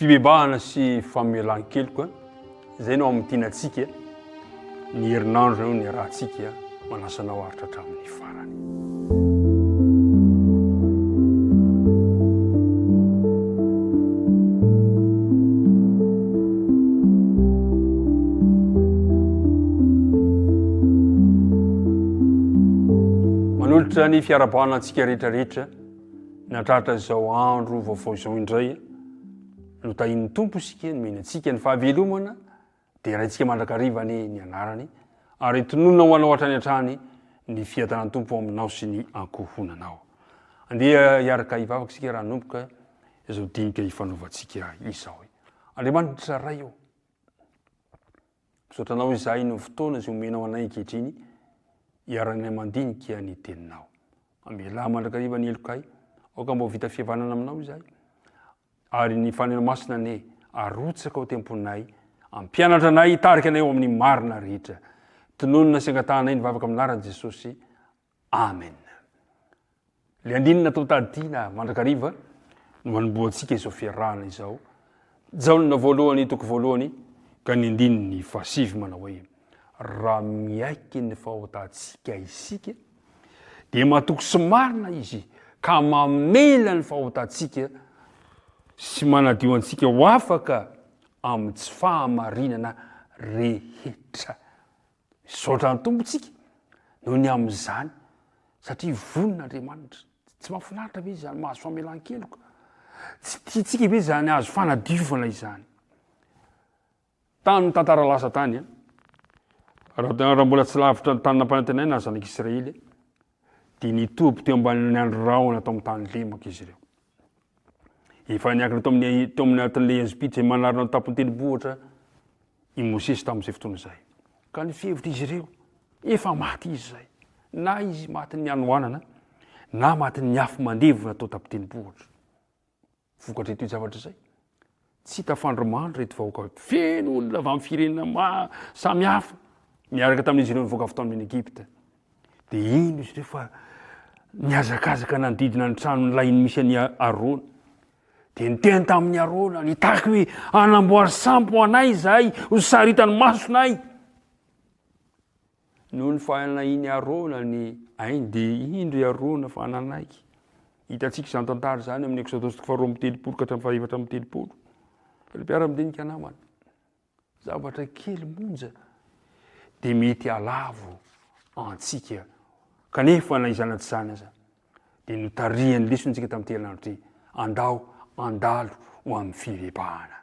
fibebahana sy famelan-keloka zay no amin'ny tianantsika ny herinandro no ny rahantsika manasanao aritra hatramin'ny farany. Manolotra ny fiarabanantsika rehetrarehetra natratra izao andro vaovao izao indray no tahin'ny tompo isika no menantsika ny fahavelomana dia raintsika mandrakarivany ny anarany ary tononona ho anao hatrany hatrany ny fiadanany tompo aminao sy ny ankohonanao. Andeha hiaraka hivavaka isika raha nomboka izao dinika hifanaovantsika izao. Andriamanitra ray eo, misaotranao izahay ny fotoana izay omenao anay ankehitriny hiaranay mandinika ny teninao. Amela mandrakariva ny elokay, aoka mbo vita fihavanana aminao izahay. Ary ny fanena masina ne arotsaka ao temponay, ampianatra anay hitarika anay ao amin'ny marina rehetra. Tononona sy angatanay ny vavaka aminaran'i Jesosy. Amen. Le andinina atao tadiana mandrakariva no manomboantsika izao fiarahana izao. Jaonina voalohany toko voalohany ka ny andininy fahasivy manao hoe raha miaiky ny fahotantsika isika dia mahatoky sy marina izy ka mamela ny fahotantsika sy manadio antsika ho afaka amin'ny tsy fahamarinana rehetra. Misaotra ny tompontsika noho ny amin'izany satria vonin'Andriamanitra. Tsy mahafinaritra ve izany mahazo famelan-keloka? Tsy tiantsika ve izany azo fanadiovana izany? Tany tantara lasa tany raha mbola tsy lavitra ny tany nampanantenaina azy zanak'Israely dia nitoby teo ambanin'ny andro rahona tao amin'ny tany lemaka izy ireo. Efa niakina teo amin'ny atin'ilay Ezipitra manarina ny tapon'ny tenibohitra i Mosesy tamin'izay fotoana izay. Ka ny fihevitra izy ireo efa maty izy izay, na izy maty ny anoanana na maty ny afo mandevona tao tapon'ny tenibohitra. Vokatra ito zavatra izay tsy hita fandromandry reto vahoaka feno olona avy amin'ny firenena samy hafa miaraka tamin'izy ireo nivoaka avy tao amin'ny Egypta. Dia ino izy ireo fa niazakazaka nanodidina ny tranon'ilay misy an'i Arona. Dia niteny tamin'ny Arona nitaky hoe anamboary sampo anay izahay ho saritany masonay. Noho ny fanahiny Arona ny ainy dia indro i Arona fa ananaiky. Hitantsika izany tantara izany amin'ny Exodosy faharoa amby telopolo ka hatramin'ny fahaefatra amby telopolo. Mpiara-midinika namana, zavatra kely monja dia mety alavo antsika kanefa na izana tsy izany aza dia notarihan'ny lesontsika tamin'ny herinandro ty andao andalo ho amin'ny fivebahana.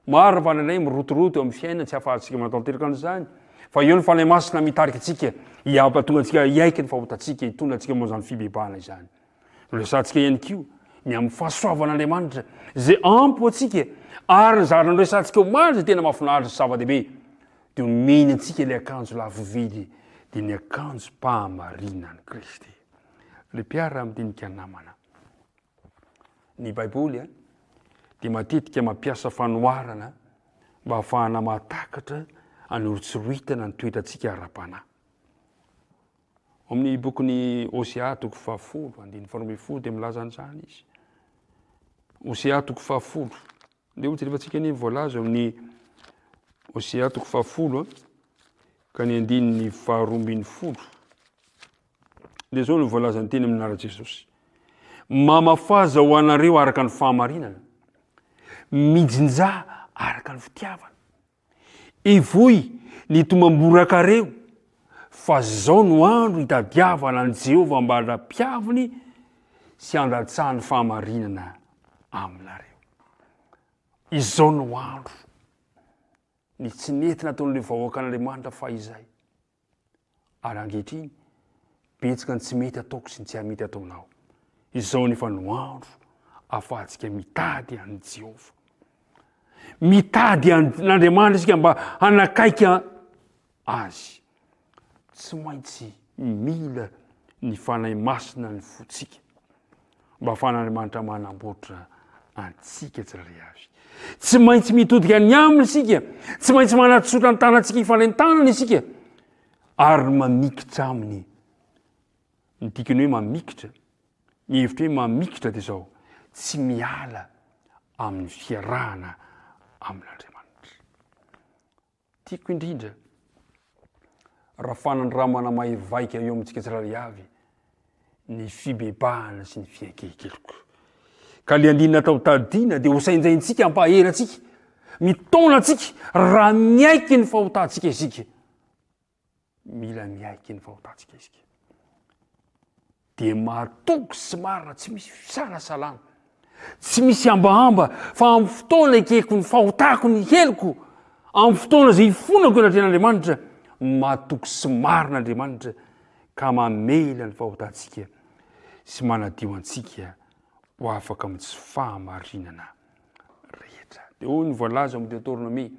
Maro vananay mirotoroto eo amin'ny fiainana tsy hahafahantsika manatanteraka an'izany fa eo ny fanahy masina mitarika antsika hiampatonga antsika hiaiky ny fahotantsika hitondra antsika moa izany fibebahana izany. Resantsika ihany koa ny amin'ny fahasoavan'Andriamanitra zay ampo antsika ary ny zavatra noresantsika ho maro zay tena mahafinaritra sy zava-dehibe dia omeny antsika ilay akanjo lavo vidy dia ny akanjo mpahamarinan'i Kristy. Le mpiara-midinika namana. Ny Baiboly dia matetika mampiasa fanoharana mba hahafahana mahatakatra hanorotsiroitana ny toetrantsika ara-panahy. Amin'ny bokin'ny Osea toko 10, andininy 12 dia milaza an'izany izy. Osea toko 10. Dia ohatsy rehefa tsika ny voalaza amin'ny Osea toko 10 ka ny andininy 12. Dia zao no voalaza ny teny amin'anaran'i Jesosy. Mamafaza ho anareo araka ny fahamarinana, mijinja araka ny fitiavana. Evoy ny tomam-borakareo fa zao no andro hitadiavana ny Jehova mba handrapiaviny sy handatsahany fahamarinana aminareo. Izao no andro ny tsy nety nataon'ilay vahoaka an'Andriamanitra fa izay. Ary ankehitriny betsaka ny tsy mety ataoko sy ny tsy mety ataonao. Izao nefa no andro ahafahantsika mitady an'i Jehova. Mitady an'Andriamanitra isika mba hanakaiky azy. Tsy maintsy mila ny fanahy masina ny fotsika mba ahafahan'Andriamanitra manamboatra antsika tsirairay avy. Tsy maintsy mitodika ny aminy isika, tsy maintsy manatsotra ny tanantsika hifanentanana isika ary mamikitra aminy. Ny tikany hoe mamikitra, ny hevitra hoe mamikitra dia zao tsy miala amin'ny fiarahana amin'Andriamanitra. Tiako indrindra raha fanandramana mahivaika eo amintsika tsirairay avy ny fibebahana sy ny fiankehikeloko. Ka le andinina atao tadiana dia hosainjaintsika hampaherantsika, mitona antsika raha miaiky ny fahotantsika isika. Mila miaiky ny fahotantsika isika. Dia mahatoky sy marina tsy misy fisalasalana, tsy misy ambahamba fa amin'ny fotoana ekeko ny fahotako ny heloko, amin'ny fotoana izay ifonako anatrehan'Andriamanitra, mahatoky sy marina Andriamanitra ka mamela ny fahotantsika sy manadio antsika ho afaka amin'ny tsy fahamarinana rehetra. Dia hoy ny voalaza amin'ny Deutéronome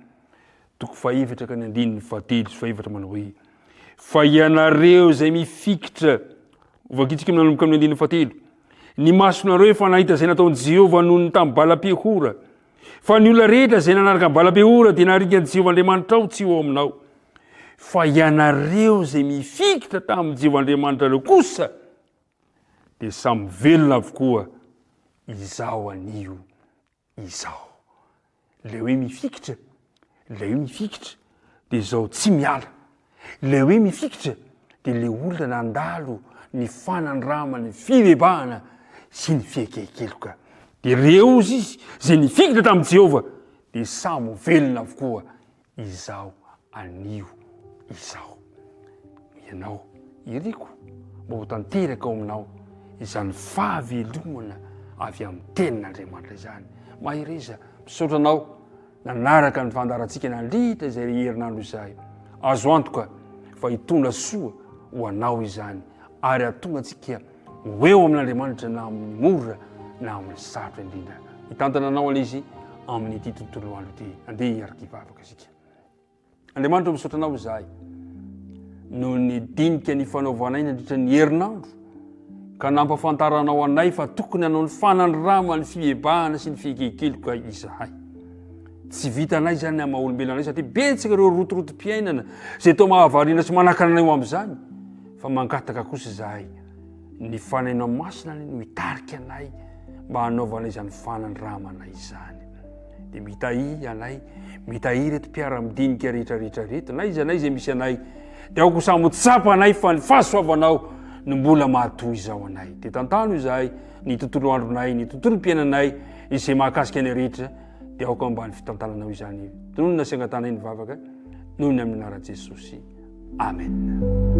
2:7-7 manao hoe: fa ianareo izay mifikitra, ovakitsika manomboka amin'ny 7, ny masonareo efa nahita izay nataon'i Jehovah noho ny tamin'ny Bala-Peora. Fa ny olona rehetra izay nanaraka ny Bala-Peora dia naharikan'i Jehovah Andriamanitra ao tsy ho aminao. Fa ianareo izay mifikitra tamin'i Jehovah Andriamanitra reo kosa dia samy velona avokoa izao anio izao. Le hoe mifikitra, le hoe mifikitra dia izao tsy miala. Le hoe mifikitra dia le olona nandalo ny fanandramana, ny fibebahana sy ny fiankehikeloko. Dia reo izy izay nifikitra tamin'i Jehovah dia samy velona avokoa izao anio izao. Ianao iriko mba ho tanteraka ao aminao izany fahavelomana avy amin'ny tenin'Andriamanitra izany. Mahireza misaotra anao nanaraka ny fandarantsika nandritra izay herinandro izay. Azo antoka fa hitondra soa ho anao izany ary hahatonga antsika ho eo amin'Andriamanitra na amin'ny mora na amin'ny sarotra indrindra. Hitantana anao an'izy amin'ny ity tontolo andro ity. Andeha hiaraka hivavaka isika. Andriamanitra misaotra anao izahay noho ny dinika ny fanaovanay nandritra ny herinandro ka nampafantaranao anay fa tokony hanao ny fanandramana, ny fibebahana sy ny fiankehikeloko izahay. Tsy vitanay zany ny maha-olombelona anay satria betsaka ireo rotorotom-piainana izay tao mahavariana sy manakana anay ho amin'izany. Fa mangataka kosa izahay ny fanainao masina no hitarika anay mba hanaovanay izany fanandramana izany. Dia mitahy anay, mitahy reto mpiara-midinika rehetrarehetra reto, na izanay izay misy anay, dia aoko samy tsapa anay fa ny fahasoavanao no mbola mahatoy izao anay. Dia tantano izahay ny tontolo andronay, ny tontolom-piainanay izay mahakasika anay rehetra, dia aoko ambany fitantananao izany. Nohon'ny nasengatanay ny vavaka, nohon'ny amin'ny anaran'i Jesosy. Amen.